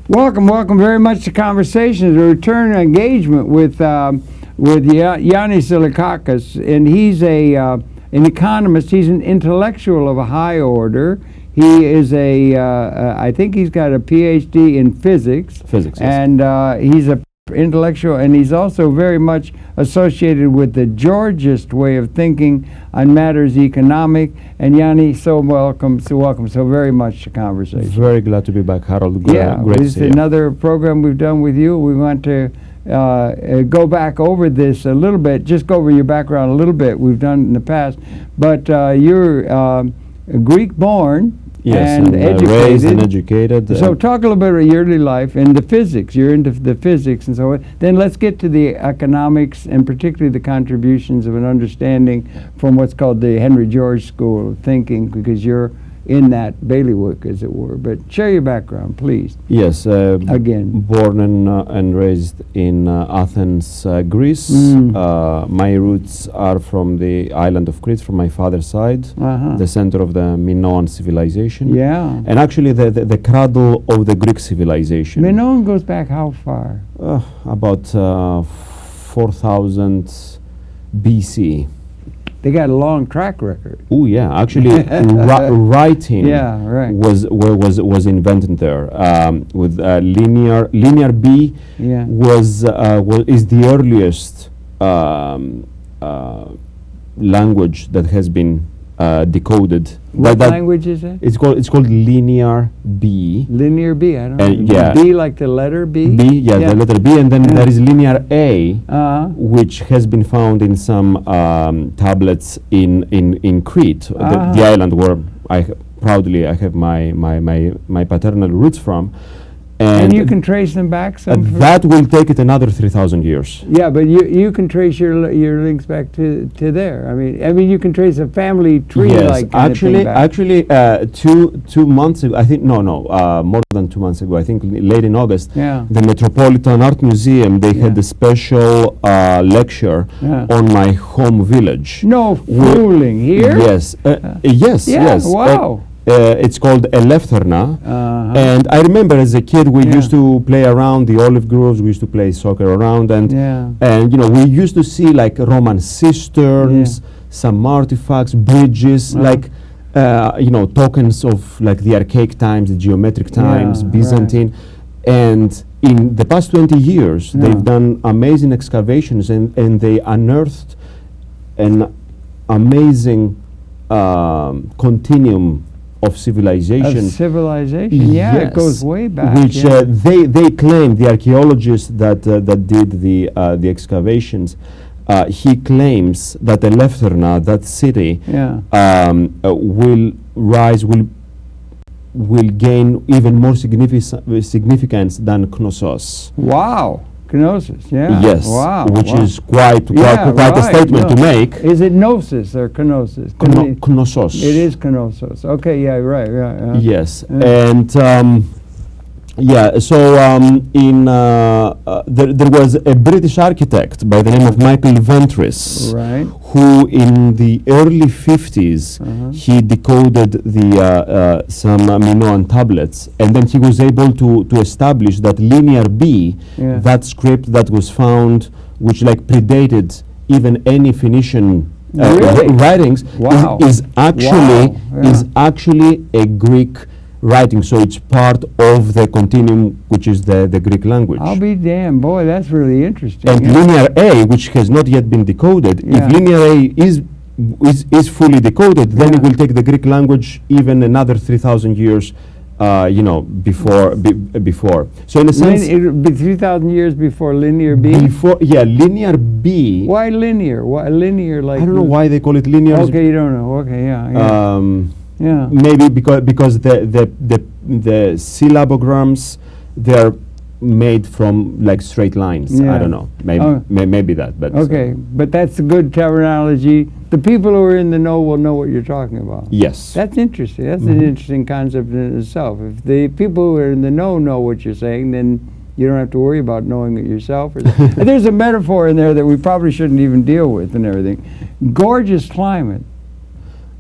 Welcome very much to Conversations, a return engagement with Yanni Tziligakis, and he's an economist. He's an intellectual of a high order. He is I think he's got a Ph.D. in physics. Physics, yes. And he's an intellectual, and he's also very much associated with the Georgist way of thinking on matters economic. And Yanni, so welcome so very much to Conversations. Very glad to be back, Harold. Great this is another program we've done with you. We want to go back over this a little bit, just go over your background a little bit. We've done it in the past, but you're Greek-born. Yes, and educated. Raised and educated. So talk a little bit about your early life and the physics. You're into the physics and so on. Then let's get to the economics and particularly the contributions of an understanding from what's called the Henry George School of Thinking, because you're in that bailiwick, as it were. But share your background, please. Yes. Again. Born and raised in Athens, Greece. My roots are from the island of Crete, from my father's side, the center of the Minoan civilization. Yeah. And actually the cradle of the Greek civilization. Minoan goes back how far? About 4000 BC. They got a long track record. Oh yeah, actually, writing was invented there with linear B is the earliest language that has been decoded. What language is it? It's called linear B. Linear B, I don't know. Yeah. B like the letter B? B, the letter B, and then there is linear A, which has been found in some tablets in Crete, the island where I have my paternal roots from. And you can trace them back some? That will take it another 3,000 years. Yeah, but you can trace your links back to there. I mean, you can trace a family tree like actually, 2 months ago, I think more than 2 months ago, I think late in August, the Metropolitan Art Museum, they had a special lecture on my home village. No fooling, here? Yes, yes. Wow. It's called Elefterna, and I remember as a kid we used to play around the olive groves. We used to play soccer around, and we used to see like Roman cisterns, some artifacts, bridges, like tokens of like the archaic times, the geometric times, Byzantine, and in the past 20 years they've done amazing excavations and they unearthed an amazing continuum of civilization. It goes way back. Which they claim, the archaeologist that did the excavations, he claims that Elefterna, that city, will gain even more significance than Knossos. Wow. Knossos, Yes, wow, which is quite a statement to make. Is it Gnosis or Knossos? Knossos. It is Knossos. Okay, right. Yes, and so there was a British architect by the name of Michael Ventris, who in the early 50s he decoded the some Minoan tablets, and then he was able to establish that linear B, that script that was found, which like predated even any Phoenician writings, is actually a Greek writing, so it's part of the continuum, which is the Greek language. I'll be damned, boy, that's really interesting. And linear A, which has not yet been decoded, if linear A is fully decoded, then it will take the Greek language even another 3,000 years, before. So in a sense, it will be 3,000 years before linear B. Linear B. Why linear? Why linear? Like I don't know why they call it linear. Okay, you don't know. Okay, maybe because the syllabograms, they're made from like straight lines. I don't know. Maybe that. But but that's a good terminology. The people who are in the know will know what you're talking about. Yes. That's interesting. That's an interesting concept in itself. If the people who are in the know what you're saying, then you don't have to worry about knowing it yourself. There's a metaphor in there that we probably shouldn't even deal with and everything. Gorgeous climate.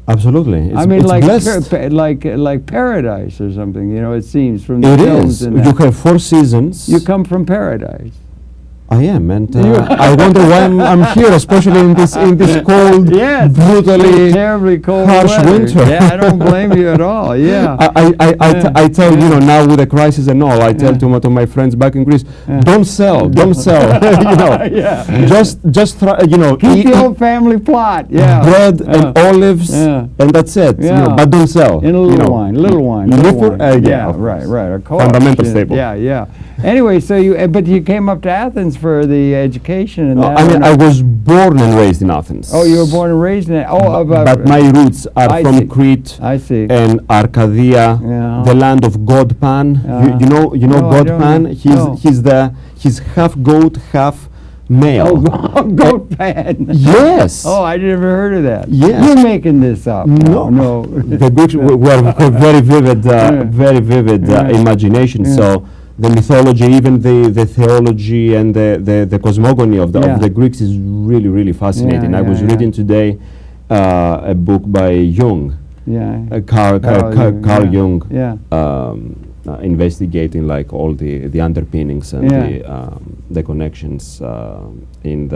Absolutely. I mean, it's like blessed. like paradise or something. You know, it seems from the It films. is. And You that. have 4 seasons. You come from paradise. I am, and I wonder why I'm here, especially in this cold, Yes, brutally terribly cold harsh weather. winter. Yeah, I don't blame you at all. Yeah. I tell Yeah. now with the crisis and all, I tell to my friends back in Greece, don't sell, don't sell. Yeah. Just try, Keep eat the old family plot. Yeah. bread and olives, and that's it. Yeah. But don't sell. In a little wine. Live for- Yeah, of right, course. right. Of course. Fundamental Yeah, staple. Yeah. Anyway, so but you came up to Athens for the education and that. I or mean, not? I was born and raised in Athens. Oh, you were born and raised in it. Oh, but my roots are I from see. Crete I see. and Arcadia, Yeah. the land of God Pan. You know No, I God don't Pan. know. He's half goat, half male. Oh, goat pan. Yes. Oh, I never heard of that. Yes. You're making this up. No. The Greeks were very vivid, imagination. Yeah. So the mythology, even the theology and the cosmogony of the Greeks is really fascinating. I was reading today a book by Jung, Carl Jung, investigating like all the underpinnings and the connections in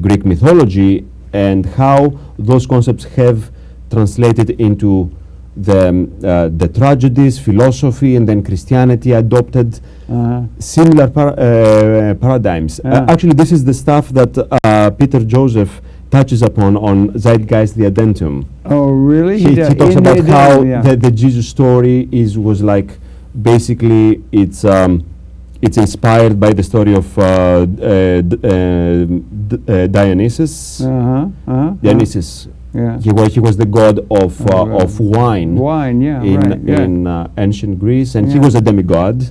Greek mythology and how those concepts have translated into the tragedies, philosophy, and then Christianity adopted similar paradigms. Actually, this is the stuff that Peter Joseph touches upon on Zeitgeist the Addendum. Oh, really? He talks about how the Jesus story was like basically it's inspired by the story of Dionysus. Dionysus. Yeah. He was the god of wine. Wine, yeah, in ancient Greece, and he was a demigod.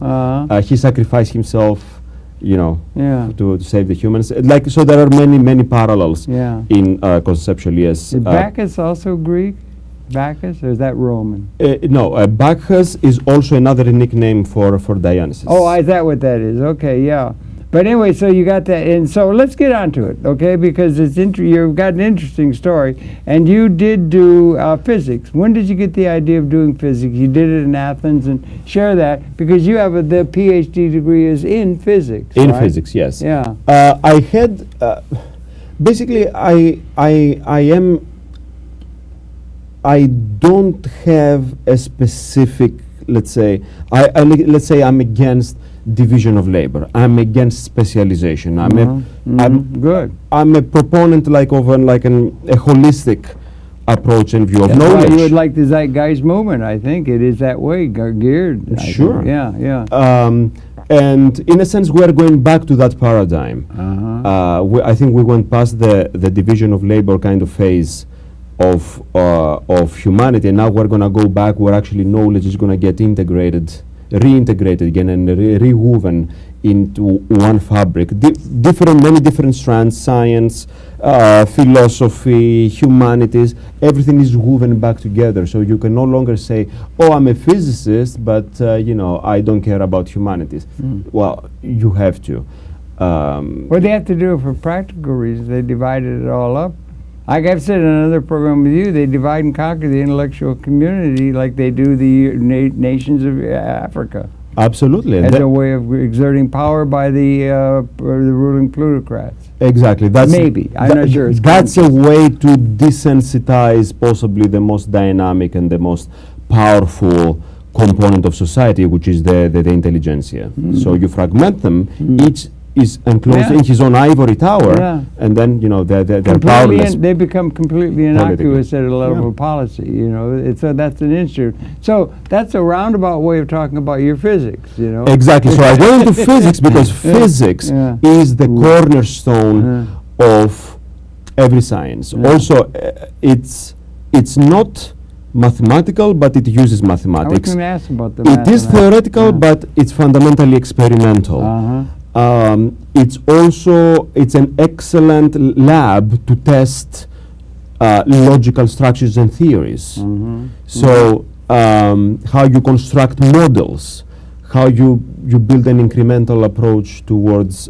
He sacrificed himself, to save the humans. Like so, there are many parallels in conceptually. Yes. Is Bacchus also Greek? Bacchus, or is that Roman? No, Bacchus is also another nickname for Dionysus. Oh, is that what that is? Okay, yeah. But anyway, so you got that, and so let's get on to it, okay? Because you've got an interesting story, and you did do physics. When did you get the idea of doing physics? You did it in Athens, and share that because you have the PhD degree is in physics. In right? physics, yes. Yeah. I had basically I don't have a specific. Let's say I'm against division of labor. I'm against specialization. Good. I'm a proponent of a holistic approach and view of That's knowledge. why you would like the Zeitgeist movement. I think it is that way geared. Sure. Yeah. And in a sense, we are going back to that paradigm. I think we went past the division of labor kind of phase of humanity, and now we're going to go back where actually knowledge is going to get reintegrated again and rewoven into one fabric. Many different strands, science, philosophy, humanities, everything is woven back together. So you can no longer say, oh, I'm a physicist, but I don't care about humanities. Well, you have to. Well, they have to do it for practical reasons. They divided it all up. Like I've said in another program with you, they divide and conquer the intellectual community like they do the nations of Africa. Absolutely. As a way of exerting power by the ruling plutocrats. Exactly. I'm not sure. That's a way to desensitize possibly the most dynamic and the most powerful component of society, which is the intelligentsia. So you fragment them, each is enclosed in his own ivory tower, and then they're powerless. They become completely innocuous at a level of policy. So that's an issue. So that's a roundabout way of talking about your physics. Exactly. So I went into physics because physics is the cornerstone of every science. Also, it's not mathematical, but it uses mathematics. I was going to ask about the math. It is theoretical, but it's fundamentally experimental. It's an excellent lab to test logical structures and theories. So how you construct models, how you build an incremental approach towards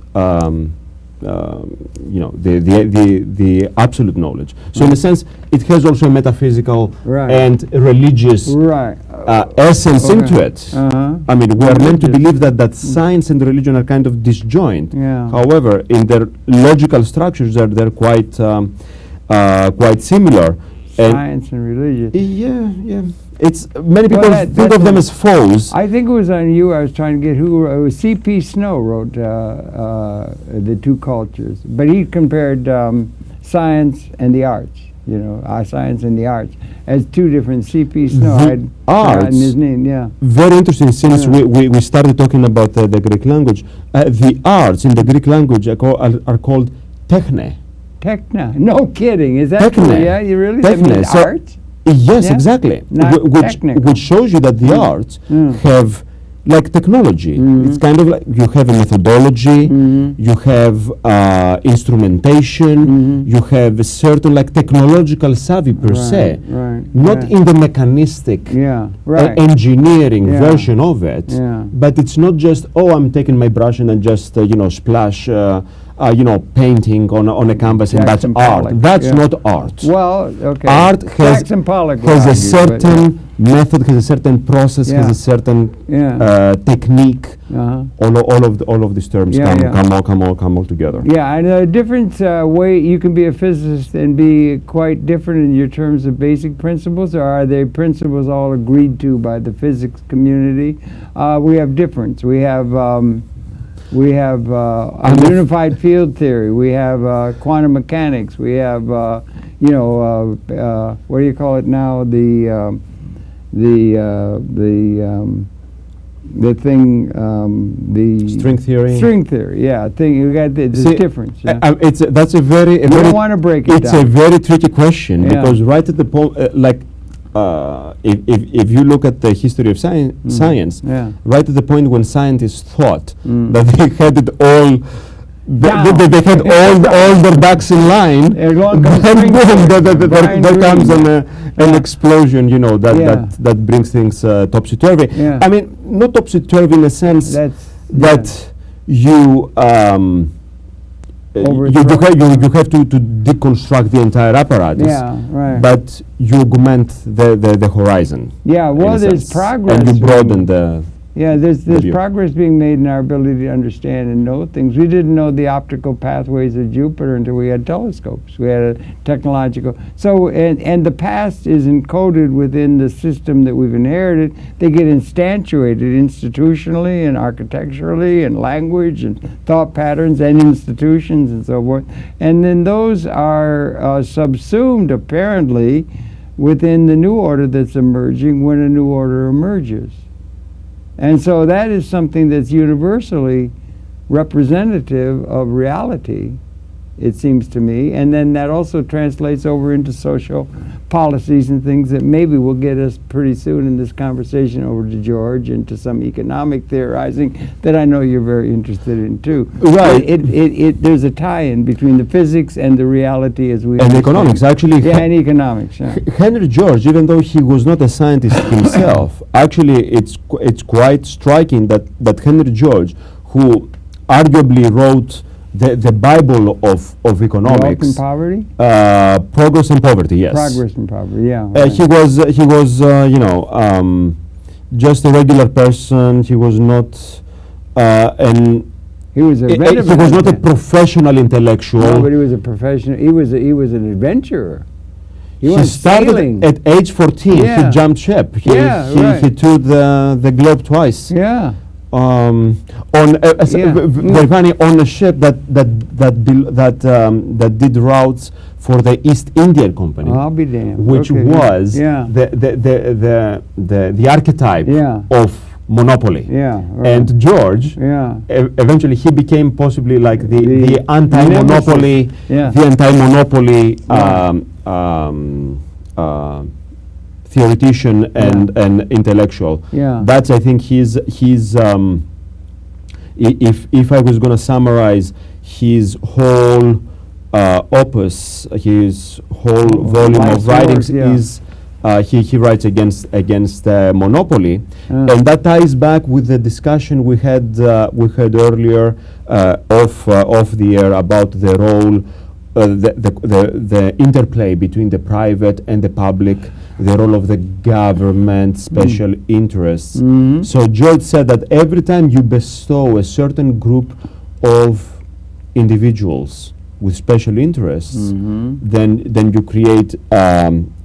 the absolute knowledge. So in a sense, it has also a metaphysical and religious essence into it. I mean, we are meant to believe that science and religion are kind of disjoint. However, in their logical structures, they're quite similar. Science and religion. Yeah. It's many people think of them as foes. I think it was on you. I was trying to get who. It was C.P. Snow wrote the two cultures, but he compared science and the arts. Science and the arts as two different. C.P. Snow. The arts. His name. Yeah. Very interesting. Since we started talking about the Greek language, the arts in the Greek language are called techne. Techne. No kidding. Is that techne? True? Yeah. You really? Techne. That means art? Yes, exactly. Which shows you that the arts have like technology. It's kind of like you have a methodology, you have instrumentation, you have a certain like technological savvy per se, not in the mechanistic engineering version of it, but it's not just, I'm taking my brush and then just splash painting on a canvas and that's art. That's not art. Well, okay. Art has a certain method, has a certain process, has a certain technique. All of these terms come all together. Yeah, and a different way you can be a physicist and be quite different in your terms of basic principles, or are they principles all agreed to by the physics community? We have difference. We have unified field theory. We have quantum mechanics. We have what do you call it now? The thing. The string theory. String theory. Yeah. You got the difference. Yeah. That's a very. You don't want to break it down. It's a very tricky question because right at the point, if you look at the history of science, right at the point when scientists thought that they had it all, they had all their ducks in line, then boom, there comes an explosion, that brings things topsy-turvy. I mean, not topsy-turvy in a sense that you have to deconstruct the entire apparatus, but you augment the horizon. Yeah, well, there's progress. And you broaden the... Yeah, there's progress being made in our ability to understand and know things. We didn't know the optical pathways of Jupiter until we had telescopes. We had a technological... So, and the past is encoded within the system that we've inherited. They get instantiated institutionally and architecturally and language and thought patterns and institutions and so forth. And then those are subsumed, apparently, within the new order that's emerging when a new order emerges. And so that is something that's universally representative of reality, it seems to me. And then that also translates over into social policies and things that maybe will get us pretty soon in this conversation over to George and to some economic theorizing that I know you're very interested in too. Right. There's a tie-in between the physics and the reality as we understand. Economics, actually. Yeah, and economics. Yeah. Henry George, even though he was not a scientist himself, actually it's quite striking that Henry George, who arguably wrote the Bible of economics. Wealth and poverty? Progress and poverty, yes. Progress and poverty, yeah. Right. He was just a regular person. He was not he was not a professional intellectual. No, but he was a professional. He was an adventurer. He started sailing. at age 14. Yeah. He jumped ship. He toured the globe twice. Yeah. Very funny, on a ship that did routes for the East India Company. I'll be damned. Which was the archetype of monopoly. Yeah. Right. And George, eventually he became possibly like the anti-monopoly, theoretician and intellectual. Yeah. That's, I think, his if I was going to summarize his whole opus, his whole volume of writings is he writes against monopoly, and that ties back with the discussion we had earlier off the air about the role, the interplay between the private and the public, the role of the government, special interests. So George said that every time you bestow a certain group of individuals with special interests, then you create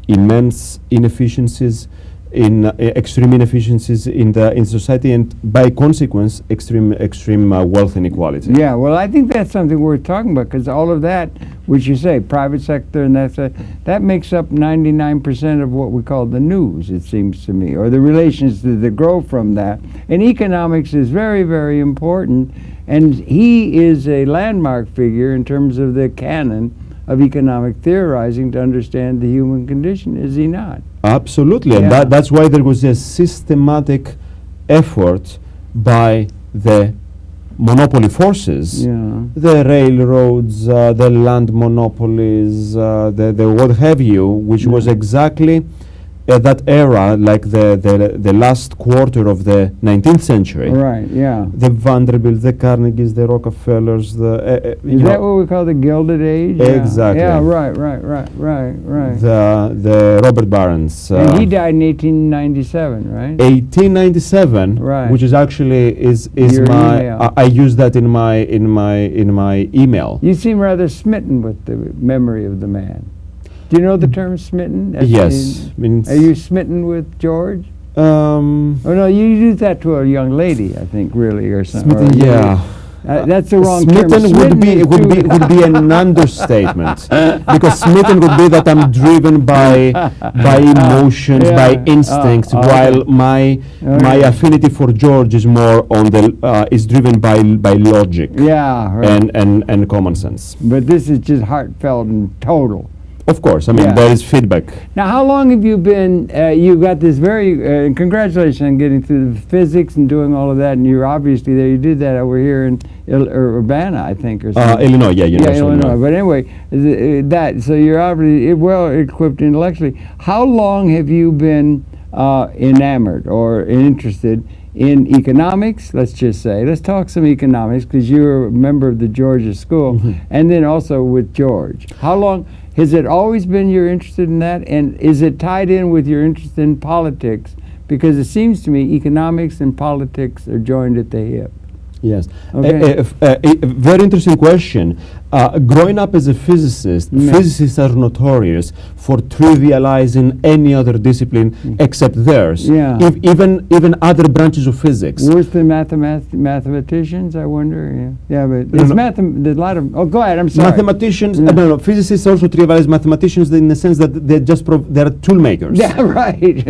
immense inefficiencies, extreme inefficiencies in society, and by consequence, extreme wealth inequality. Yeah, well, I think that's something worth talking about, because all of that, which you say, private sector, and that makes up 99% of what we call the news, it seems to me, or the relations that grow from that. And economics is very, very important, and he is a landmark figure in terms of the canon of economic theorizing to understand the human condition, is he not? Absolutely, and that's why there was a systematic effort by the monopoly forces, the railroads, the land monopolies, the what have you, which was exactly at that era, like the last quarter of the 19th century. Right, yeah. The Vanderbilts, the Carnegies, the Rockefellers, is that what we call the Gilded Age? Exactly. Yeah, right. The Robert Barons. And he died in 1897, right? 1897, right. Which is actually is your my email. I use that in my email. You seem rather smitten with the memory of the man. Do you know the term smitten? Yes. Are you smitten with George? Oh no, you use that to a young lady, I think, really, or something. Smitten, yeah. That's the wrong smitten term. would be an understatement, because smitten would be that I'm driven by emotions, by instincts, while my affinity for George is more on is driven by logic. Yeah, right. and common sense. But this is just heartfelt and total. Of course, I mean, there is feedback. Now, how long have you been, you got this very, congratulations on getting through the physics and doing all of that, and you're obviously there, you did that over here in Urbana, I think, or something. Illinois, Illinois. But anyway, so you're obviously well equipped intellectually. How long have you been enamored or interested in economics, let's just say? Let's talk some economics, because you're a member of the Georgia School, and then also with George. How long? Has it always been you're interested in that? And is it tied in with your interest in politics? Because it seems to me economics and politics are joined at the hip. Yes. Okay. A very interesting question. Growing up as a physicist, physicists are notorious for trivializing any other discipline except theirs. Yeah. Even other branches of physics. Worse than mathematicians, I wonder. Yeah, but there's a lot of. Oh, go ahead. I'm sorry. Mathematicians. No. Physicists also trivialize mathematicians in the sense that they're tool makers. Yeah, right.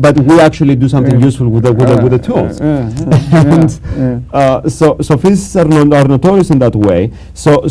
but we actually do something useful with the tools. So physicists are notorious in that way. So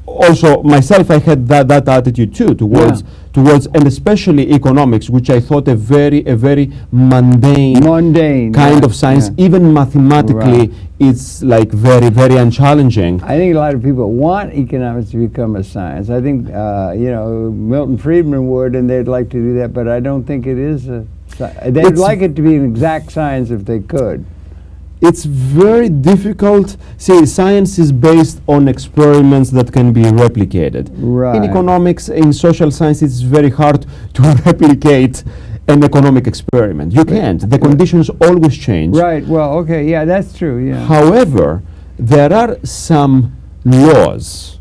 also myself, I had that attitude too towards and especially economics, which I thought a very mundane kind of science. Even mathematically, it's like very unchallenging. I think a lot of people want economics to become a science. I think Milton Friedman would, and they'd like to do that, but I don't think it is they'd like it to be an exact science if they could. It's very difficult. See, science is based on experiments that can be replicated. Right. In economics, in social science, it's very hard to replicate an economic experiment. You can't. The conditions always change. Right. Well, okay. Yeah, that's true. Yeah. However, there are some laws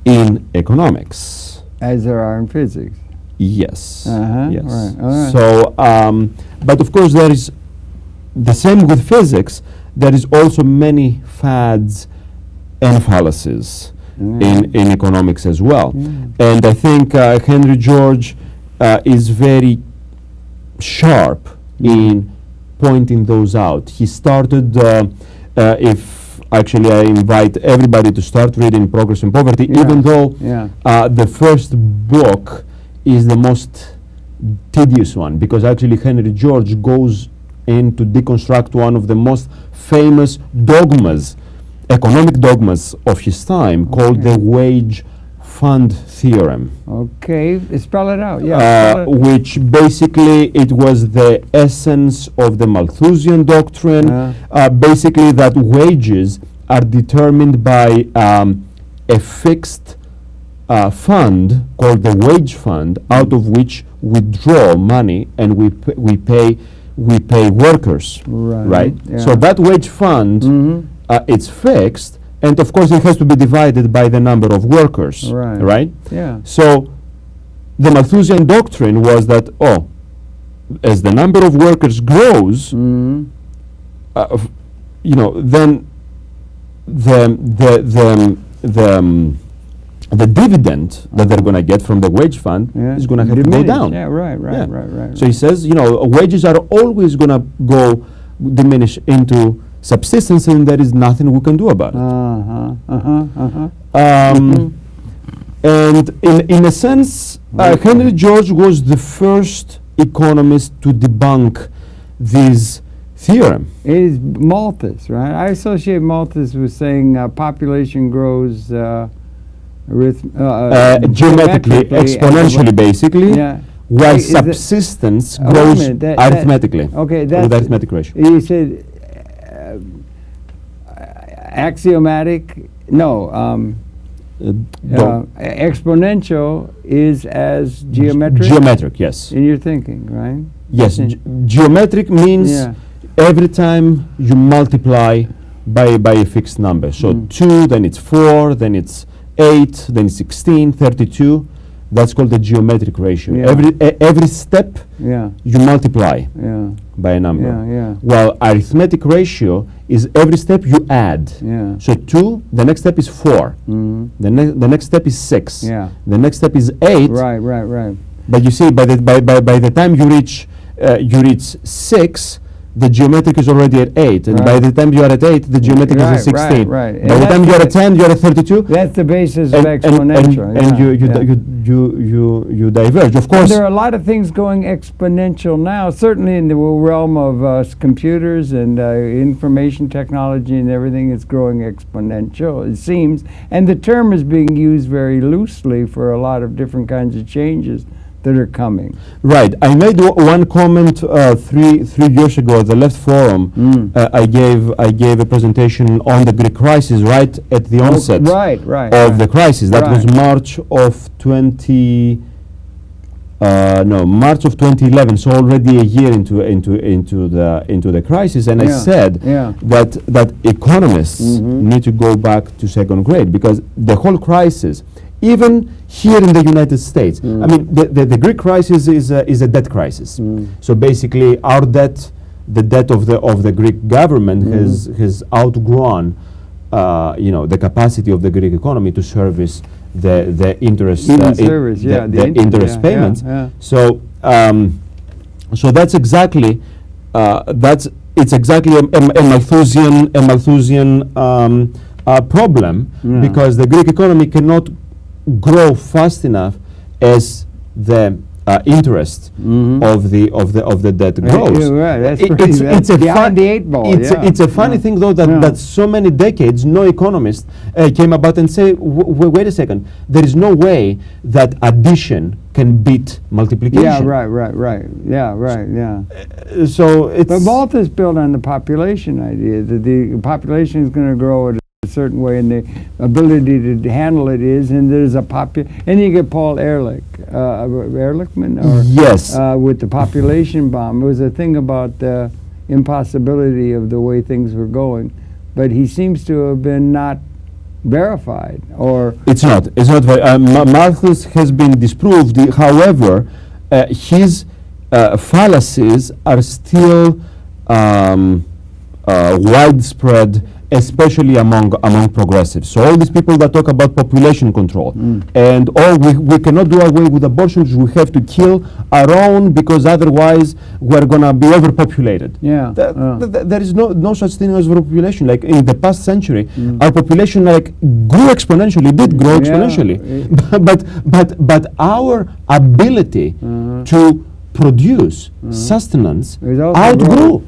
in economics. As there are in physics. Yes. Yes. Right. All right. So, but of course, there is the same with physics. There is also many fads and fallacies in economics as well. And I think Henry George is very sharp in pointing those out. He started, if actually I invite everybody to start reading Progress and Poverty, even though the first book is the most tedious one, because actually Henry George goes in to deconstruct one of the most famous dogmas, economic dogmas of his time, called the wage fund theorem. Okay, spell it out. Yeah. Spell it. Which basically it was the essence of the Malthusian doctrine. Basically, that wages are determined by a fixed fund called the wage fund, out of which we draw money and we pay workers. Right. Yeah. So that wage fund, it's fixed. And of course, it has to be divided by the number of workers, right? Yeah. So the Malthusian doctrine was that, as the number of workers grows, then the dividend that they're going to get from the wage fund is going to have to go down. Yeah, right. So he says, wages are always going to diminish into subsistence, and there is nothing we can do about it. And in a sense, Henry George was the first economist to debunk this theorem. It is Malthus, right? I associate Malthus with saying population grows geometrically, exponentially, basically. Yeah. While subsistence grows arithmetically. Okay, that's with arithmetic ratio. You said axiomatic. No. Exponential is as geometric. Geometric, yes. In your thinking, right? Yes. Geometric means every time you multiply by a fixed number. So 2, then it's 4, then it's 8, then it's 16, 32. That's called the geometric ratio. Every step you multiply by a number. While arithmetic ratio is every step you add. So 2, the next step is 4. The next step is 6. The next step is 8. Right. But you see, by the time you reach 6, the geometric is already at 8, and by the time you are at 8, the geometric is at 16. By the time you are at 10, you are at 32. That's the basis of exponential. And you diverge. Of course, and there are a lot of things going exponential now. Certainly in the realm of computers and information technology and everything, it's growing exponential. It seems, and the term is being used very loosely for a lot of different kinds of changes that are coming. Right. I made one comment 3 years ago at the Left Forum. I gave a presentation on the Greek crisis right at the onset of the crisis. That was March of 2011. So already a year into the crisis. And I said that economists need to go back to second grade, because the whole crisis, even here in the United States, I mean, the Greek crisis is a debt crisis. So basically, our debt, the debt of the Greek government, has outgrown, the capacity of the Greek economy to service the interest, interest payments. So that's exactly it's exactly a Malthusian problem, because the Greek economy cannot grow fast enough as the interest of the debt grows. It's behind the 8 ball. It's a funny thing, though, that so many decades no economist came about and say, wait a second, there is no way that addition can beat multiplication. So it's, but Malthus built on the population idea that the population is going to grow at a certain way, and the ability to handle it is, and there's a and you get Paul Ehrlichman, with the population bomb. It was a thing about the impossibility of the way things were going, but he seems to have been not verified, or it's not Malthus has been disproved. However, his fallacies are still widespread, especially among progressives. So all these people that talk about population control and we cannot do away with abortions, we have to kill our own because otherwise we're going to be overpopulated. There is no such thing as overpopulation. Like in the past century, our population grew exponentially, did grow exponentially, but our ability to produce sustenance outgrew.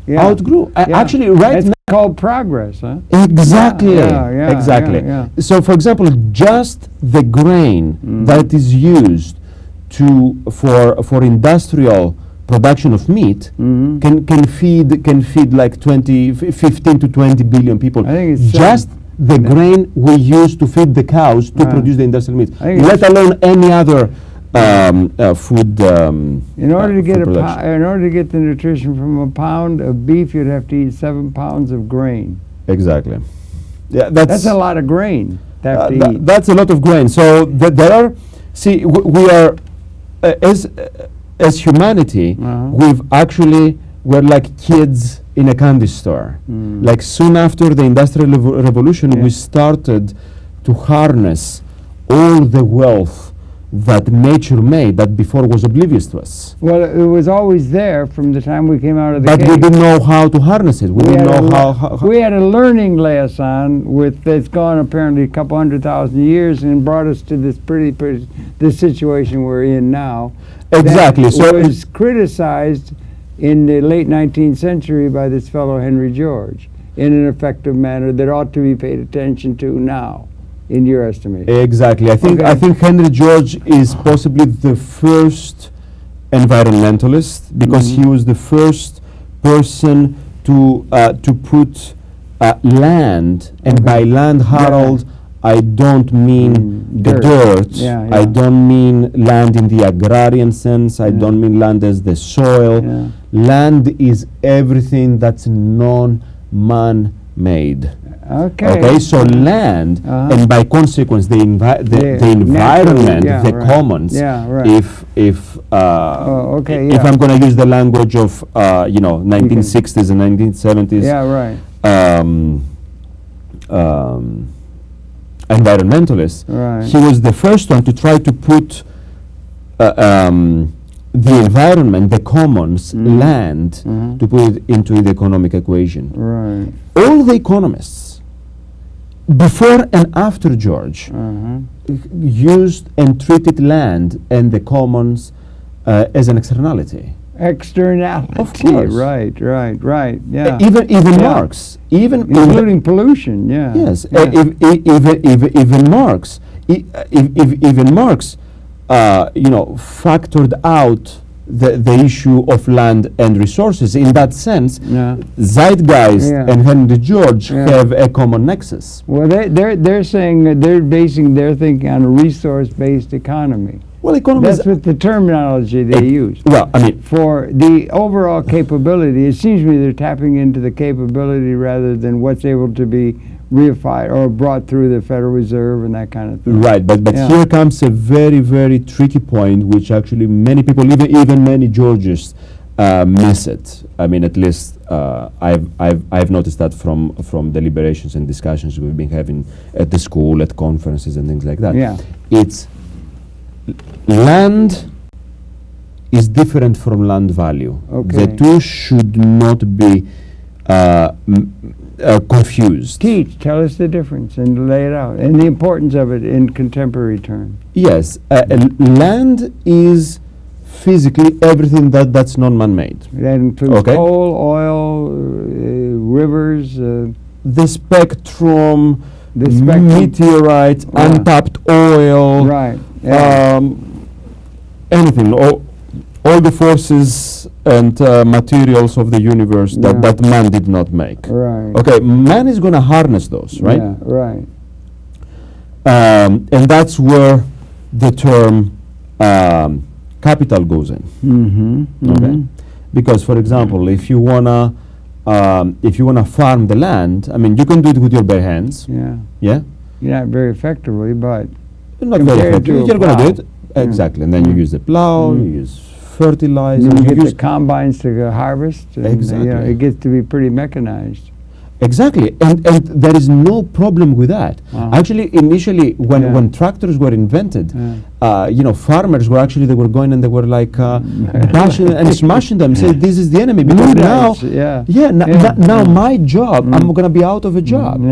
Outgrew. Actually, right now, called progress, huh? Exactly. Yeah, exactly. yeah. So, for example, just the grain that is used for industrial production of meat can feed like 15 to 20 billion people. I think it's just the grain we use to feed the cows to produce the industrial meat, let alone any other food. In order to get in order to get the nutrition from a pound of beef, you'd have to eat 7 pounds of grain. Exactly. Yeah, that's a lot of grain to have to eat. That's a lot of grain. So there are. See, we are as humanity, we're like kids in a candy store. Like soon after the Industrial Revolution, we started to harness all the wealth that nature made that before was oblivious to us. Well, it was always there from the time we came out of the cave. But we didn't know how to harness it. We didn't know how. We had a learning lesson that's gone apparently a couple 100,000 years and brought us to this this situation we're in now. Exactly. So it was criticized in the late 19th century by this fellow Henry George in an effective manner that ought to be paid attention to now, in your estimation. Exactly. I think Henry George is possibly the first environmentalist because he was the first person to put land, and by land, Harold, I don't mean the dirt. I don't mean land in the agrarian sense. I don't mean land as the soil. Land is everything that's non-man-made. Okay, so land, and by consequence the environment, the commons. If I'm going to use the language of 1960s and 1970s. Environmentalists. He was the first one to try to put the environment, the commons, land, to put it into the economic equation. All the economists, before and after George, used and treated land and the commons as an externality. Externality. Of course. Right. Yeah. Even Marx, including pollution. Yeah. Yes. Even Marx, even Marx, factored out the issue of land and resources. In that sense, Zeitgeist and Henry George have a common nexus. Well, they're saying that they're basing their thinking on a resource-based economy. Well, that's what the terminology they use. Well, I mean, for the overall capability, it seems to me they're tapping into the capability rather than what's able to be reified or brought through the Federal Reserve and that kind of thing. Right, but here comes a very, very tricky point, which actually many people, even many Georgists, miss it. I mean, at least I've noticed that from deliberations and discussions we've been having at the school, at conferences and things like that. It's land is different from land value. The two should not be confused. Tell us the difference and lay it out, and the importance of it in contemporary terms. Yes, land is physically everything that's non-man-made. That includes coal, oil, rivers, the spectrum, meteorites, untapped oil, anything, all the forces and materials of the universe that man did not make. Okay, man is going to harness those, right? And that's where the term capital goes in. Okay, because for example, if you wanna farm the land, I mean, you can do it with your bare hands. Not very effectively, but not very effectively. You're going to do it exactly, and then you use the plow, you use fertilizer. You get the combines to harvest. Exactly. It gets to be pretty mechanized. Exactly, and there is no problem with that. Actually, initially, when tractors were invented, farmers were going and they were like bashing and smashing them, saying this is the enemy. Because now my job, I'm going to be out of a job.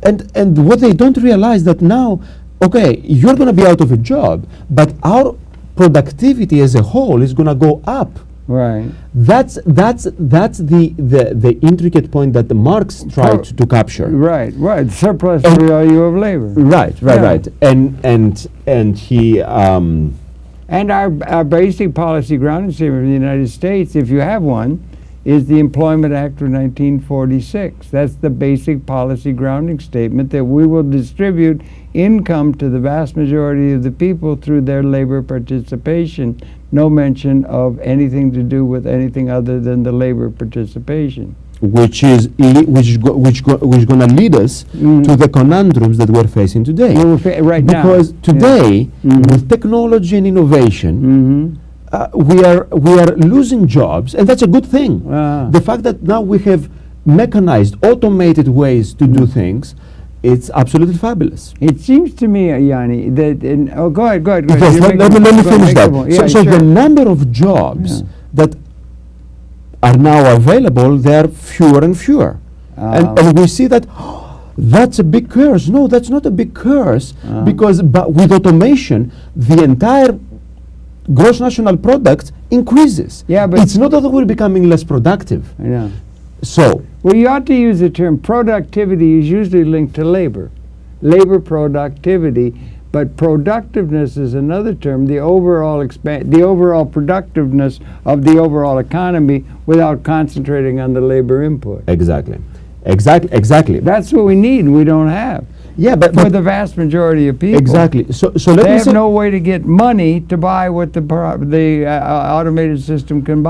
And what they don't realize that now, okay, you're going to be out of a job, but our productivity as a whole is going to go up Right. That's the intricate point that Marx tried to capture. Right. Right. Surplus value of labor. Right. Right. And he. And our basic policy grounding statement of the United States, if you have one, is the Employment Act of 1946. That's the basic policy grounding statement, that we will distribute income to the vast majority of the people through their labor participation. No mention of anything to do with anything other than the labor participation. Which is going to lead us to the conundrums that we're facing today. Right now. Because today, with technology and innovation, we are losing jobs, and that's a good thing. The fact that now we have mechanized, automated ways to do things, it's absolutely fabulous. It seems to me, Yanni, that go ahead. Yes, let me finish that. So the number of jobs that are now available, they are fewer and fewer. And we see that that's a big curse. No, that's not a big curse, because with automation, the entire gross national product increases. Yeah, but it's not that we're becoming less productive. Yeah. So, well, you ought to use the term productivity is usually linked to labor productivity, but productiveness is another term, the overall productiveness of the overall economy without concentrating on the labor input. Exactly. That's what we need and we don't have. Yeah, but for the vast majority of people. Exactly. So let they me have say no way to get money to buy what the automated system can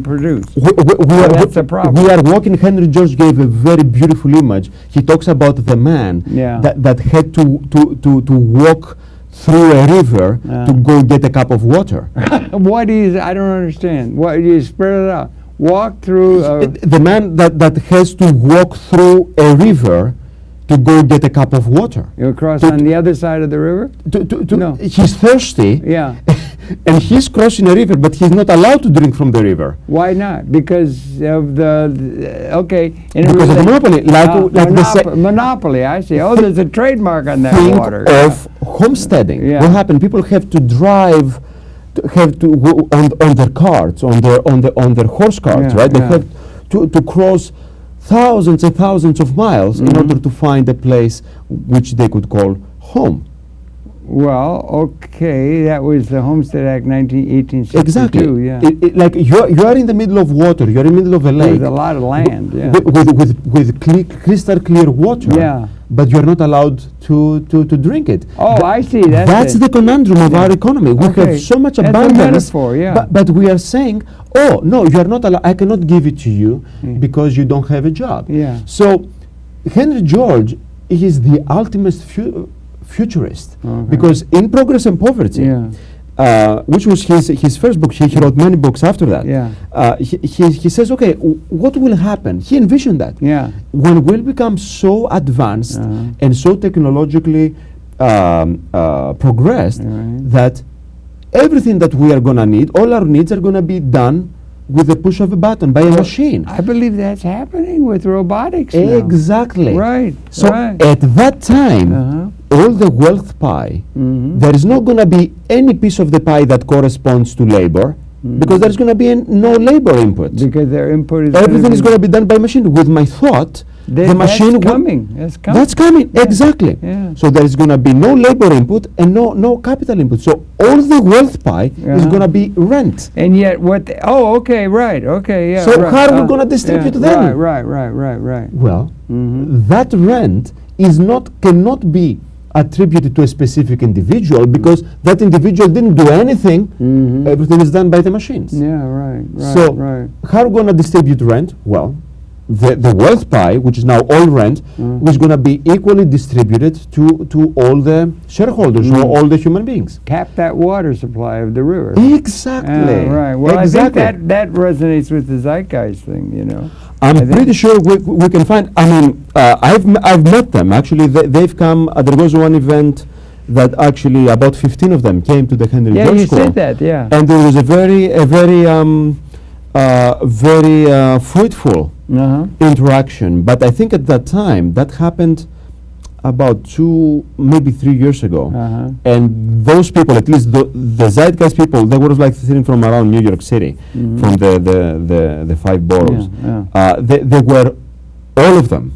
produce. That's a problem. We are walking. Henry George gave a very beautiful image. He talks about the man that had to walk through a river to go get a cup of water. I don't understand. What you spread it out? Walk through. The man that has to walk through a river to go get a cup of water. You cross on the other side of the river? No. He's thirsty. Yeah. And he's crossing a river, but he's not allowed to drink from the river. Why not? Because of because of the monopoly. Monopoly, I see. Oh, there's a trademark on that water. Of homesteading. Yeah. What happened? People have to drive, on their carts, on their horse carts, right? They have to cross thousands and thousands of miles in order to find a place which they could call home. Well, okay, that was the Homestead Act 1862. Exactly. Yeah. Like you are in the middle of water. You are in the middle of a lake. There's a lot of land. With crystal clear water. Yeah. But you are not allowed to drink it. Oh, I see. That's the conundrum of our economy. We have so much abundance. That's a metaphor, but we are saying, oh no, you are not allowed. I cannot give it to you because you don't have a job. Yeah. So Henry George is the ultimate futurist, because in Progress and Poverty, which was his first book, he wrote many books after that. He says, okay, what will happen? He envisioned that when we'll become so advanced and so technologically progressed that everything that we are going to need, all our needs are going to be done with the push of a button by a machine. I believe that's happening with robotics now. Exactly. Right. So at that time, all the wealth pie, there is not going to be any piece of the pie that corresponds to labor, because there's going to be no labor input. Because their input is everything is going to be done by machine. With my thought, the machine that's coming. That's coming. Exactly. Yeah. So there is going to be no labor input and no capital input. So all the wealth pie is going to be rent. And yet what? So how are we going to distribute them? Right. Well, that rent cannot be attributed to a specific individual, because that individual didn't do anything. Everything is done by the machines. Yeah, right. So how are we going to distribute rent? Well, the wealth pie, which is now all rent, is going to be equally distributed to all the shareholders or all the human beings. Cap that water supply of the river. Exactly. Right. Well, exactly. I think that resonates with the zeitgeist thing, you know. I'm pretty sure we can find. I mean, I've met them actually. They've come. There was one event that actually about 15 of them came to the Henry George you School. said that, yeah. And there was a very fruitful interaction. But I think at that time that happened about 2, maybe 3 years ago. And those people, at least the zeitgeist people, they were like sitting from around New York City, from the 5 boroughs. They were, all of them,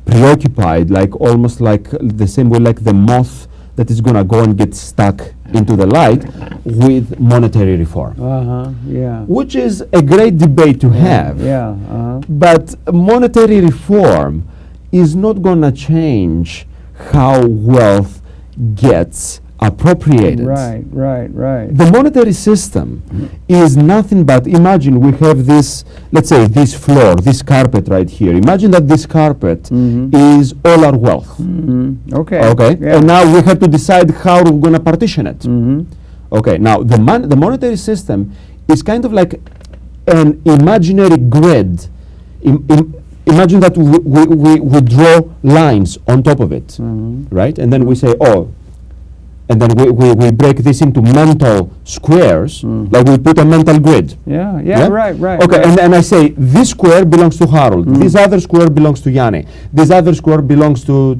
preoccupied, like almost like the same way like the moth that is going to go and get stuck into the light, with monetary reform. Which is a great debate to have. But monetary reform is not going to change how wealth gets appropriated. The monetary system is nothing but, imagine we have this, let's say this floor, this carpet right here. Imagine that this carpet is all our wealth. And now we have to decide how we're going to partition it. Okay, now the monetary system is kind of like an imaginary grid. Imagine that we draw lines on top of it, right? And then we say, oh, and then we break this into mental squares, like we put a mental grid. Right. Okay, and I say, this square belongs to Harold, this other square belongs to Yanni, this other square belongs to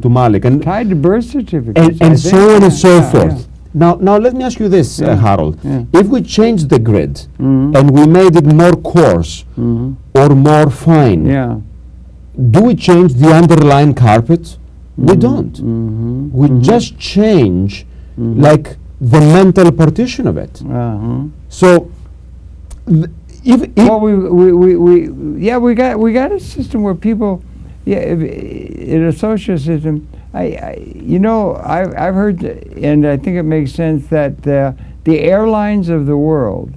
Malik. And tied to birth certificates. And so on and so forth. Now let me ask you this, Harold. If we change the grid and we made it more coarse or more fine, do we change the underlying carpet? We don't. We just change like the mental partition of it. So we got a system where people, in a social system, I've heard, and I think it makes sense, that the airlines of the world,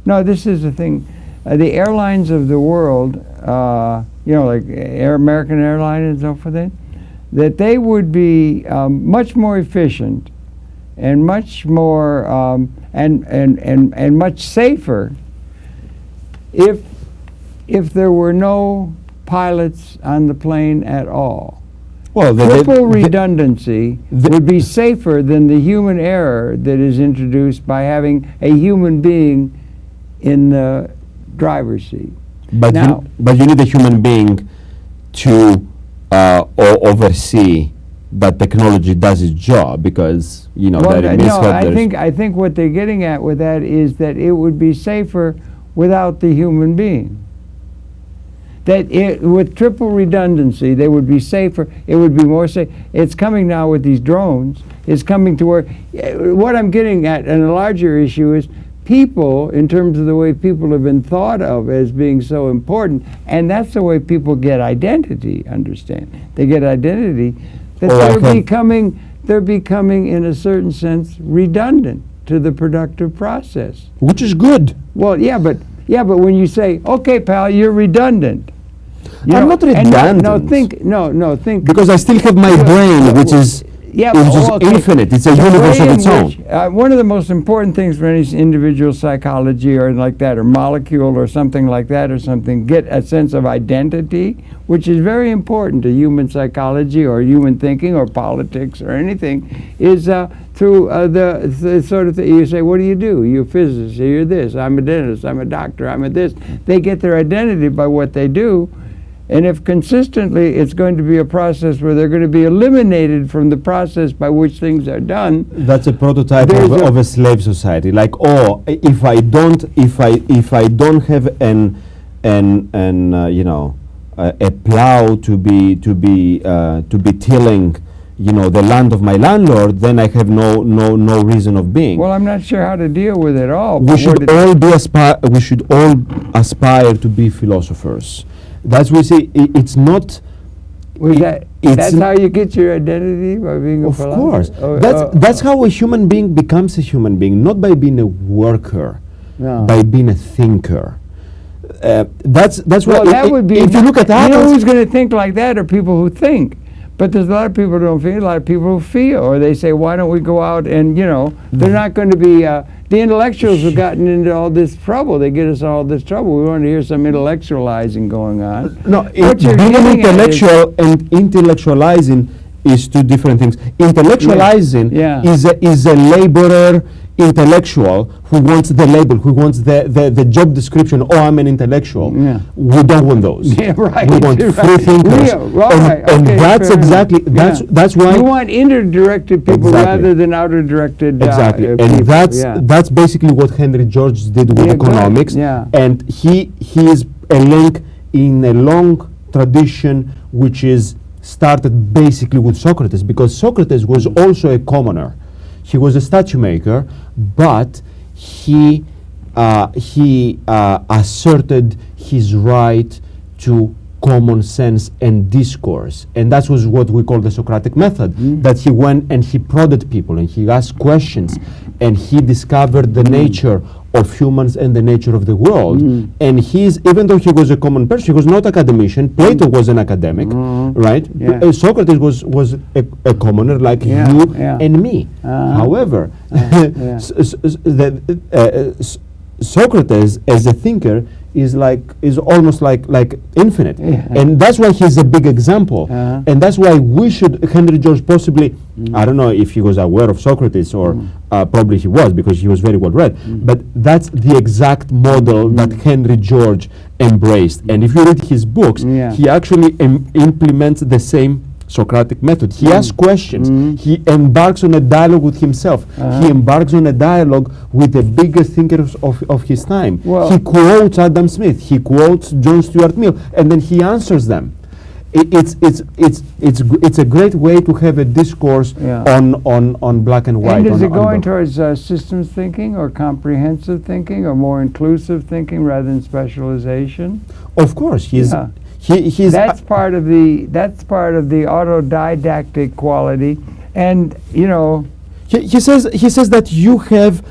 this is the thing, the airlines of the world, like American Airlines and so forth, that they would be much more efficient and much more and much safer if there were no pilots on the plane at all. Well, triple redundancy would be safer than the human error that is introduced by having a human being in the driver's seat. But you need a human being to oversee that technology does its job, because I think what they're getting at with that is that it would be safer without the human being. That with triple redundancy, they would be safer. It would be more safe. It's coming now with these drones. It's coming to where, what I'm getting at, and a larger issue is people, in terms of the way people have been thought of as being so important, and that's the way people get identity, understand? They get identity, that they're becoming, in a certain sense, redundant to the productive process. Which is good. Well, but when you say, okay, pal, you're redundant. I'm not redundant. Think. Because I still have my brain, which is infinite. It's a universe of its own. One of the most important things for any individual psychology or like that, or molecule or something like that, or something, get a sense of identity, which is very important to human psychology or human thinking or politics or anything, is through the sort of thing. You say, what do? You're a physicist, you're this, I'm a dentist, I'm a doctor, I'm a this. They get their identity by what they do. And if consistently it's going to be a process where they're going to be eliminated from the process by which things are done. That's a prototype of a slave society. Like, if I don't have a plow to be tilling, the land of my landlord, then I have no reason of being. Well, I'm not sure how to deal with it all. We should all aspire to be philosophers. That's what we say. It's not. That's how you get your identity, by being a philosopher? Of course. That's how a human being becomes a human being, not by being a worker, by being a thinker. That's what. That would be. If you look at atoms, who's going to think like that are people who think. But there's a lot of people who don't feel, a lot of people who feel, or they say, why don't we go out and, they're not going to be, the intellectuals have gotten into all this trouble. They get us all this trouble. We want to hear some intellectualizing going on. No, being intellectual and intellectualizing is two different things. Intellectualizing is a laborer intellectual who wants the label, who wants the job description. Oh, I'm an intellectual. We don't want those. Yeah, right. We want free thinkers. And that's exactly that's why you want inner-directed people rather than outer-directed. Exactly, and people. that's basically what Henry George did with economics. And he is a link in a long tradition which is started basically with Socrates, because Socrates was also a commoner. He was a statue maker, but he asserted his right to common sense and discourse, and that was what we call the Socratic method. That he went and he prodded people and he asked questions, and he discovered the nature of humans and the nature of the world. And even though he was a common person, he was not academician. Plato was an academic, right? Socrates was a commoner like you and me. However, Socrates as a thinker is almost like infinite, and that's why he's a big example, and that's why we should. Henry George possibly, I don't know if he was aware of Socrates, or probably he was, because he was very well read, but that's the exact model that Henry George embraced. And if you read his books, he actually implements the same Socratic method. He asks questions. He embarks on a dialogue with himself. He embarks on a dialogue with the biggest thinkers of his time. He quotes Adam Smith. He quotes John Stuart Mill, and then he answers them. It's a great way to have a discourse on black and white. And is it going towards systems thinking, or comprehensive thinking, or more inclusive thinking rather than specialization? Of course, he's that's part of the autodidactic quality, and he says that you have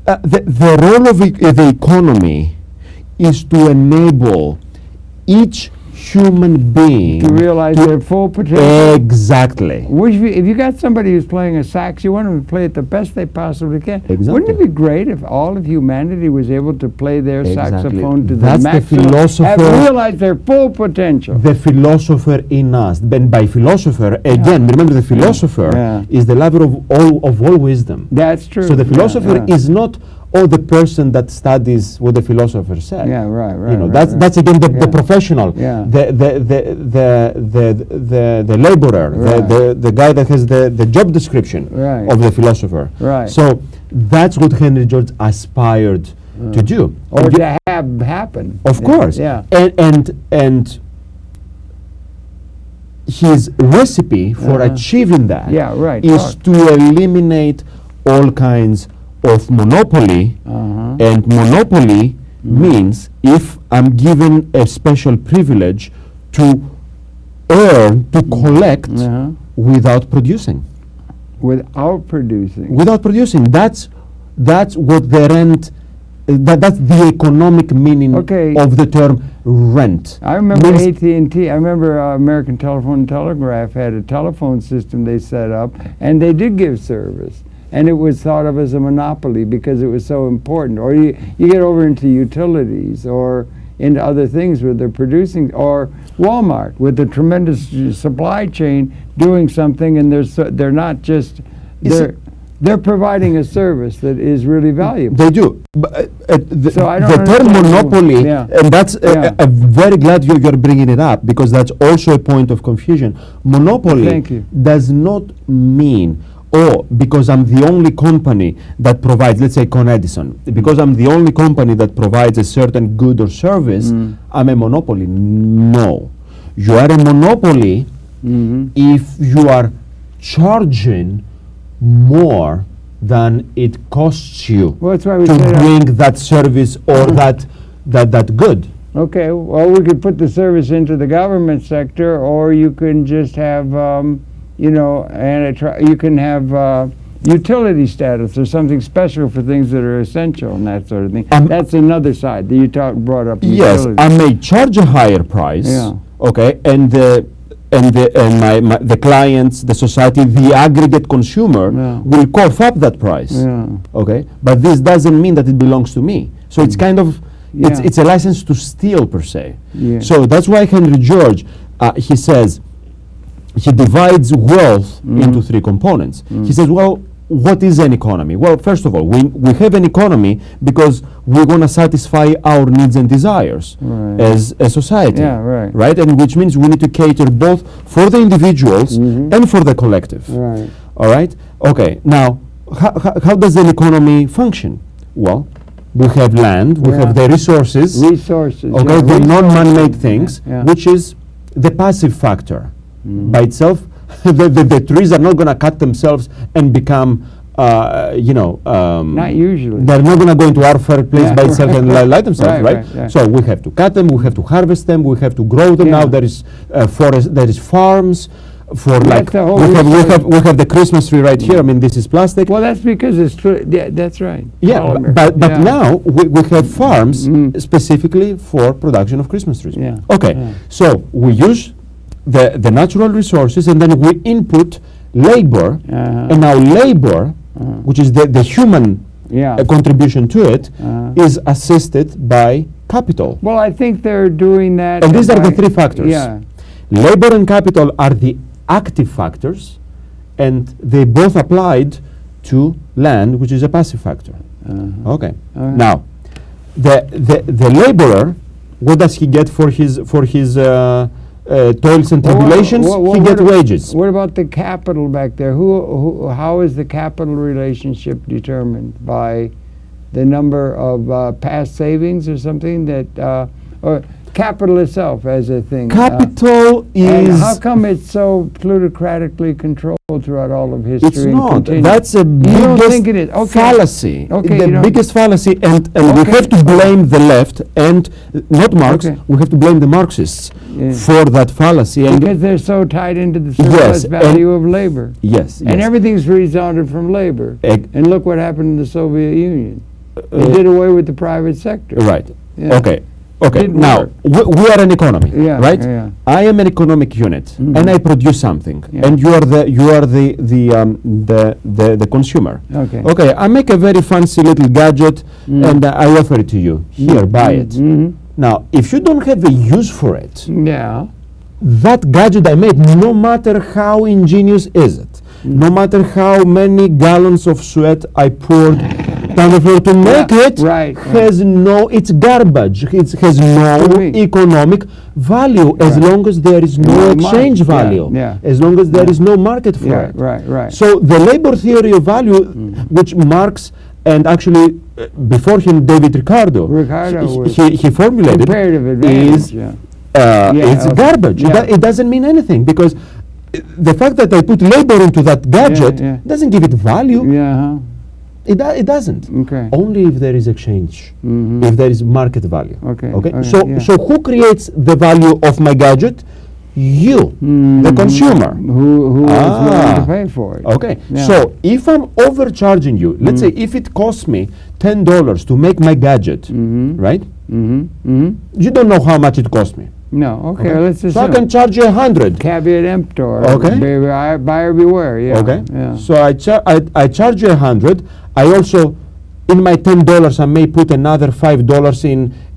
the role of the economy is to enable each human being to realize their full potential. Exactly. If you got somebody who's playing a sax, you want them to play it the best they possibly can. Exactly. Wouldn't it be great if all of humanity was able to play their saxophone to That's the maximum, the philosopher, and realize their full potential? The philosopher in us. And by philosopher, again, remember the philosopher is the lover of all wisdom. That's true. So the philosopher is not the person that studies what the philosopher said. That's again the professional, the laborer, the guy that has the job description of the philosopher. So that's what Henry George aspired to do, or to have happen. Of course, and his recipe for achieving that is to eliminate all kinds of monopoly, and monopoly means if I'm given a special privilege to earn, to collect without producing. Without producing. That's what the rent. That's the economic meaning of the term rent. I remember AT&T. I remember American Telephone and Telegraph had a telephone system they set up, and they did give service. And it was thought of as a monopoly because it was so important. Or you get over into utilities or into other things where they're producing, or Walmart with a tremendous supply chain doing something, and they're not just they're providing a service that is really valuable. They do. But, so I don't the term monopoly, and that's I'm very glad you're bringing it up, because that's also a point of confusion. Monopoly does not mean, because I'm the only company that provides, let's say Con Edison, because I'm the only company that provides a certain good or service, I'm a monopoly. No. You are a monopoly if you are charging more than it costs you to bring that service or that good. Okay, well, we could put the service into the government sector, or you can just have you can have utility status or something special for things that are essential and that sort of thing. That's another side that you brought up. Yes, I may charge a higher price. And the clients, the society, the aggregate consumer will cough up that price. But this doesn't mean that it belongs to me. So it's kind of it's a license to steal per se. So that's why Henry George he says, he divides wealth into three components. He says, well, what is an economy? Well, first of all, we have an economy because we're going to satisfy our needs and desires as a society. Yeah, right. Right? And which means we need to cater both for the individuals and for the collective. Right. All right? Okay. Now, how does an economy function? Well, we have land, we have the resources. Resources. Okay, yeah, the non-man-made things, yeah. which is the passive factor. By itself, the trees are not going to cut themselves and become, Not usually. they're not going to go into our place Yeah, by itself and light themselves, Right, right? right, yeah. So we have to cut them, we have to harvest them, we have to grow them. Yeah. Now there is forest, there is farms for That's the whole we research. have the Christmas tree right here. I mean, this is plastic. Well, that's because it's true. Yeah, that's right. Yeah, Polymer. but Yeah. now we have farms specifically for production of Christmas trees. Yeah. Okay, Yeah. so we use the natural resources and then we input labor, and now labor, which is the human Yeah. contribution to it, is assisted by capital. Well, I think they're doing that. And these are the by- three factors. Yeah. Labor and capital are the active factors, and they both applied to land, which is a passive factor. Okay. Now, the laborer, what does he get for his toils and tribulations? He gets wages. What about the capital back there? How is the capital relationship determined? By the number of past savings or something that, or capital itself as a thing? Capital And is. how come it's so plutocratically controlled throughout all of history? It's and not. continues? That's a You don't biggest think it is? Okay. fallacy. Okay, you The don't- biggest fallacy, and we Okay. have to blame the left and not Marx. Okay. We have to blame the Marxists Yeah. for that fallacy. And Because they're so tied into the Yes, surplus and- value of labor. yes, And yes. everything's resounded from labor. Eg- And look what happened in the Soviet Union. They did away with the private sector. Right. Yeah. Okay. Okay. Didn't Now work. we are an economy, Yeah, right? yeah. I am an economic unit, and I produce something, Yeah. and you are the consumer. Okay. Okay. I make a very fancy little gadget, and I offer it to you. Here, buy it. Now, if you don't have a use for it, Yeah. that gadget I made, no matter how ingenious is it, no matter how many gallons of sweat I poured down the floor to make it, right, has it's garbage. It has no To me. economic value as Right. long as there is no No exchange market, yeah, value, yeah. as long as there is no market for Yeah, it. right. So the labor theory of value, which Marx and actually before him David Ricardo, was he formulated, comparative advantage. is Yeah. it's okay. garbage. Yeah. It doesn't mean anything because the fact that I put labor into that gadget yeah. doesn't give it value. Yeah. It doesn't. Okay. Only if there is exchange, if there is market value. Okay, Okay. okay, So yeah. so who creates the value of my gadget? You, the consumer. Who is willing to Ah. pay for it? Okay. Yeah. So if I'm overcharging you, let's say if it costs me $10 to make my gadget, right? You don't know how much it cost me. No. Okay. Let's assume. So I can charge you 100. Caveat emptor. Okay. Buyer beware. Yeah. Okay. Yeah. So I charge you 100. I also, in my $10, I may put another $5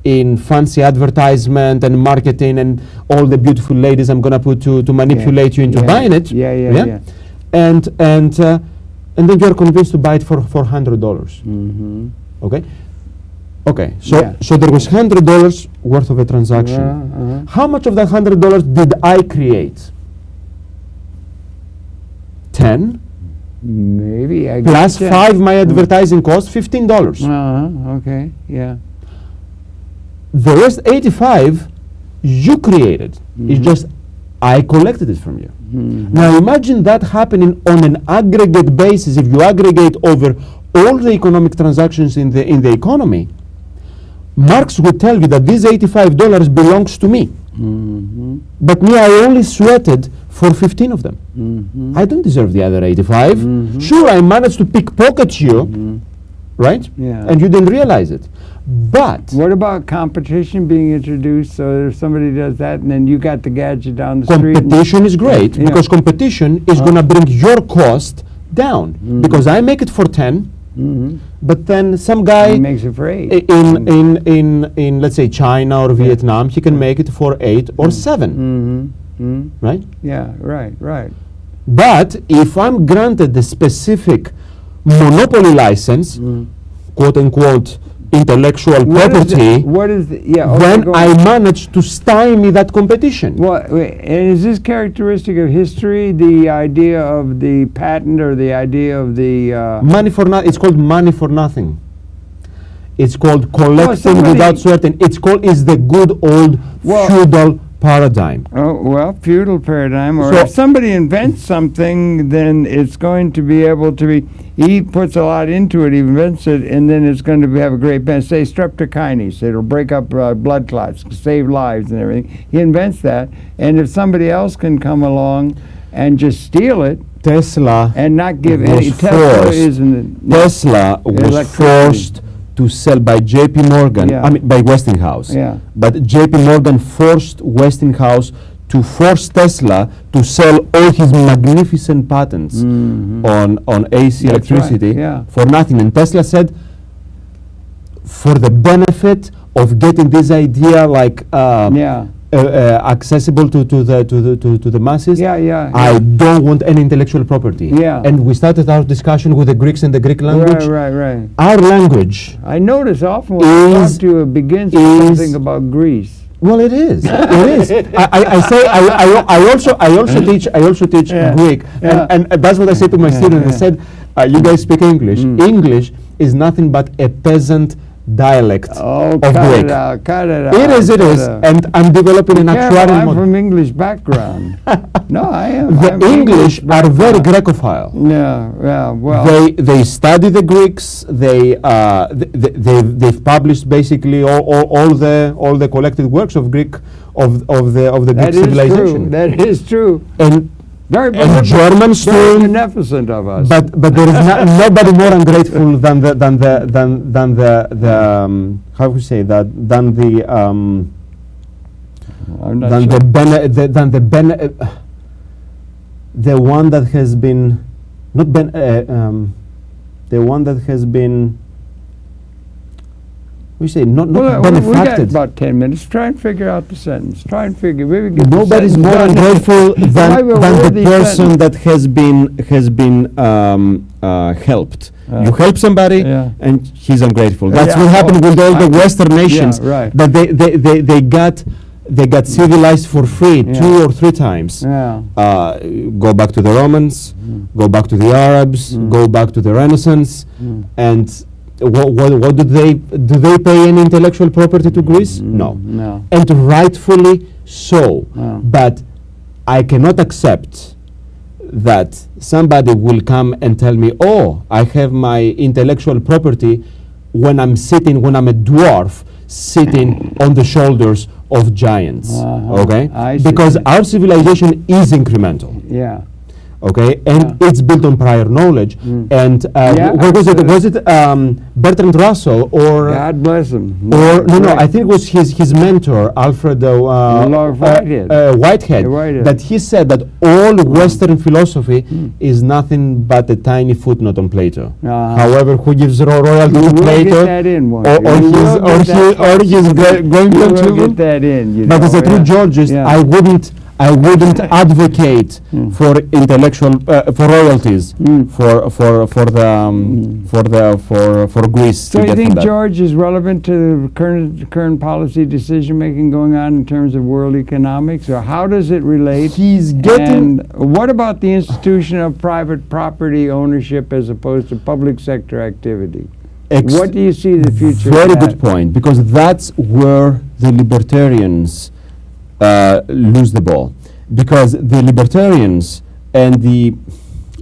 in fancy advertisement and marketing and all the beautiful ladies I'm gonna put to manipulate you into Yeah. buying it. Yeah. And then you're convinced to buy it for $100. Okay. Okay. So Yeah. so there was $100 worth of a transaction. How much of that $100 did I create? 10 Maybe. I plus guess, 5 my advertising cost, $15. Okay. Yeah. The rest 85 you created. It's just I collected it from you. Now imagine that happening on an aggregate basis. If you aggregate over all the economic transactions in the economy, Marx would tell you that this $85 belongs to me. But me, I only sweated for 15 of them. I don't deserve the other 85. Sure, I managed to pickpocket you, right? Yeah. And you didn't realize it. But What about competition being introduced? So if somebody does that, and then you got the gadget down the street. competition is great Yeah. because competition is going to bring your cost down because I make it for 10, but then some guy He makes it for 8. in let's say China or Vietnam, he can make it for 8 or 7. right? Yeah, right. But if I'm granted the specific monopoly license, quote unquote, intellectual property, then go I on. manage to stymie that competition. Well, and is this characteristic of history, the idea of the patent or the idea of the... Money for nothing. It's called money for nothing. It's called collecting somebody- without certain. It's the good old feudal paradigm. Oh, well, feudal paradigm, or So- if somebody invents something, then it's going to be able to be, he puts a lot into it, he invents it, and then it's going to have a great benefit. Say streptokinase, it'll break up blood clots, save lives and everything. He invents that, and if somebody else can come along and just steal it, Tesla and not give was any, Tesla forced- isn't... Tesla was Electricity. forced to sell by J.P. Morgan, Yeah. I mean by Westinghouse. Yeah. But J.P. Morgan forced Westinghouse to force Tesla to sell all his magnificent patents on AC That's electricity right, yeah. for nothing. And Tesla said, for the benefit of getting this idea like accessible to the masses, I don't want any intellectual property. Yeah. And we started our discussion with the Greeks and the Greek language. Right. Our language, I notice often when I talk to you, it begins with something about Greece. well, it is. It is. I also teach Greek, and that's what I say to my students. I said, you guys speak English. English is nothing but a peasant dialect of cut Greek. it out. It is, and I'm developing an actuarial I'm model. from English background. No, I am. The I'm English are very background. Grecophile. Yeah, well. They study the Greeks. They've published basically all the collected works of Greek of the Greek civilization. That is true. And Very Germans very too. beneficent of us. But there is nobody more ungrateful than the how would you say that than the I'm not than sure. the one that has been not ben the one that has been we say not We got benefacted. about 10 minutes. Try and figure out the sentence. Try and figure. Maybe get the Nobody's sentence more done. ungrateful Why than we're the worthy person sentence. that has been helped. You help somebody, Yeah. and he's ungrateful. That's Yeah, what happened with all the Western nations. right. That they got civilized for free 2 or 3 times. Yeah. Go back to the Romans, go back to the Arabs, go back to the Renaissance, and what do they pay any intellectual property to Greece? No. And rightfully so. But I cannot accept that somebody will come and tell me, oh, I have my intellectual property when I'm a dwarf sitting on the shoulders of giants. Okay? I see. Because our civilization is incremental. Yeah. Okay, and it's built on prior knowledge. And what was it? Was it Bertrand Russell or God bless him. or no? Right. I think it was his mentor Alfred Lord Whitehead. Whitehead. Whitehead. That he said that all Western philosophy is nothing but a tiny footnote on Plato. However, who gives royalty You to will Plato get that in, won't or you? You will get that his going You will children? get that in. You But know, as a true Georgist, Yeah. I wouldn't advocate for intellectual for royalties for Greece. So to you get think from that. George is relevant to current policy decision making going on in terms of world economics, or how does it relate? He's getting. And what about the institution of private property ownership as opposed to public sector activity? What do you see the future? Very of good that? point, because that's where the libertarians lose the ball, because the libertarians and the,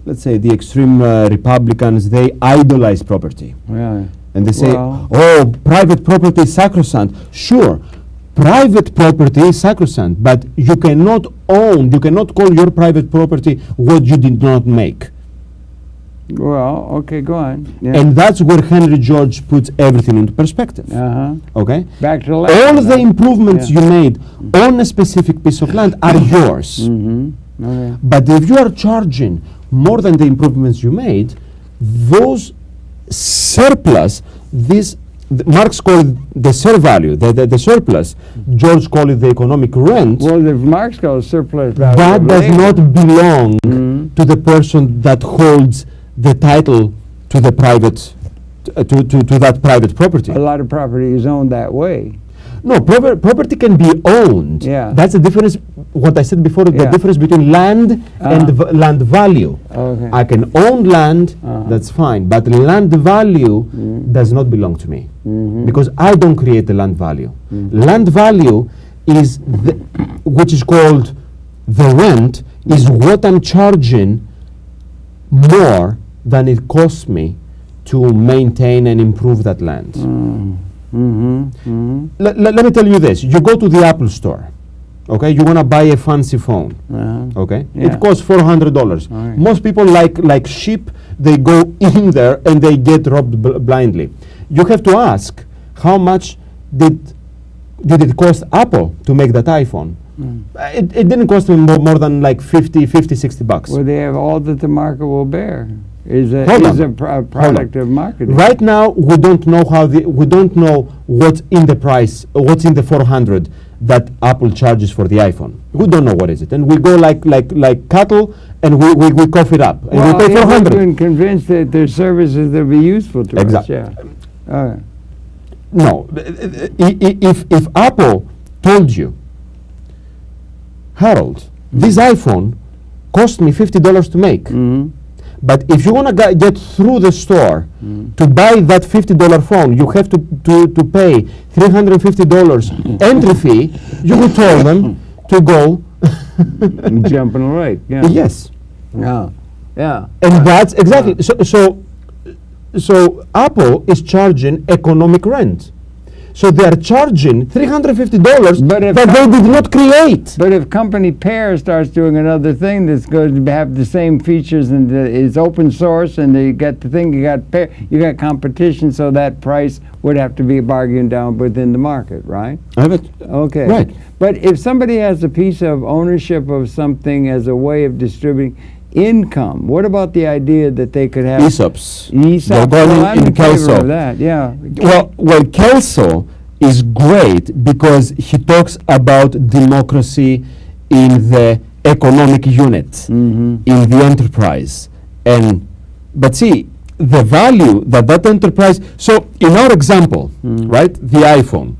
let's say, the extreme Republicans, they idolize property. Yeah. And they say, Well- oh, private property is sacrosanct. Sure, private property is sacrosanct, but you cannot call your private property what you did not make. Well, okay, go on. Yeah. And that's where Henry George puts everything into perspective. Okay? Back to All Latin, the right? improvements Yeah. you made on a specific piece of land are yours. Okay. But if you are charging more than the improvements you made, those surplus, this Marx called the share value, the surplus. George called it the economic rent. Well, if Marx calls surplus value, That does labor. not belong to the person that holds the title to the private, to that private property. A lot of property is owned that way. No, property can be owned. Yeah. That's the difference, what I said before, the Yeah. difference between land and land value. Okay. I can own land, that's fine, but land value does not belong to me because I don't create the land value. Land value is, which is called the rent, is what I'm charging more than it costs me to maintain and improve that land. Let me tell you this. You go to the Apple store, okay? You want to buy a fancy phone, okay? Yeah. It costs $400. Right. Most people, like sheep, they go in there and they get robbed blindly. You have to ask, how much did it cost Apple to make that iPhone? It didn't cost me more than like 50, 60 bucks. Well, they have all that the market will bear. Is Hold a on. product of marketing. Right now, we don't know we don't know what's in the price, what's in the 400 that Apple charges for the iPhone. We don't know what is it, and we go like cattle, and we cough it up, and Well, we pay if 400. we've been convinced that their services will be useful to Exactly. us. Yeah. No, if Apple told you, Harold, this iPhone cost me $50 to make. But if you want to get through the store to buy that $50 phone, you have to pay $350 entry fee. You would tell them to go. Jumping right. Yeah. Yes. Yeah. Yeah. And that's exactly. So Apple is charging economic rent. So they are charging $350 But if that they did not create. But if company Pear starts doing another thing that's going to have the same features and is open source, and you got the thing, you got competition, so that price would have to be bargained down within the market, right? Okay. Right. But if somebody has a piece of ownership of something as a way of distributing income, what about the idea that they could have ESOPs. ESOP? They're going Well, I'm in in favor Kelso. of that. Yeah. Well, Kelso is great because he talks about democracy in the economic unit, in the enterprise. But see, the value that enterprise, so in our example, right, the iPhone,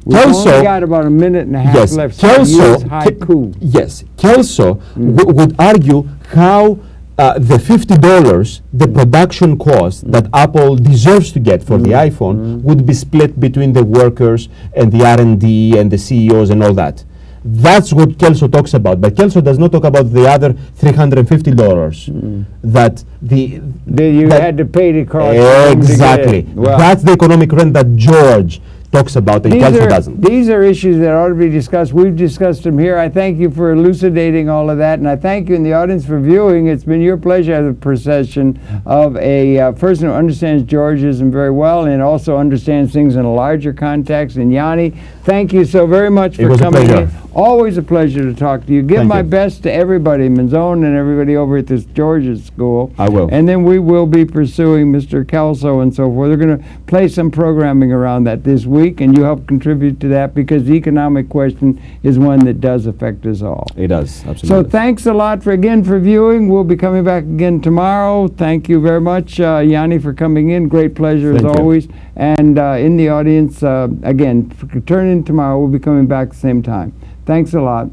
We've Kelso, only got about a minute and a half yes, left. So Kelso, use haiku. yes, Kelso would argue how the $50, the production cost that Apple deserves to get for the iPhone would be split between the workers and the R&D and the CEOs and all that. That's what Kelso talks about, but Kelso does not talk about the other $350 that You had to pay to cross. exactly. Well, That's the economic rent that George talks about, and Kelso doesn't. These are issues that ought to be discussed. We've discussed them here. I thank you for elucidating all of that, and I thank you in the audience for viewing. It's been your pleasure as a procession of a person who understands Georgism very well and also understands things in a larger context. And Yanni, thank you so very much for coming in. Always a pleasure to talk to you. Give my best to everybody, Manzone and everybody over at this Georgia school. I will. And then we will be pursuing Mr. Kelso and so forth. They're going to play some programming around that this week, and you help contribute to that because the economic question is one that does affect us all. It does, absolutely. So thanks a lot for viewing. We'll be coming back again tomorrow. Thank you very much, Yanni, for coming in. Great pleasure as always. And in the audience, again, turn in tomorrow. We'll be coming back at the same time. Thanks a lot.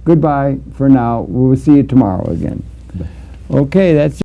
Goodbye for now. We'll see you tomorrow again. Okay, that's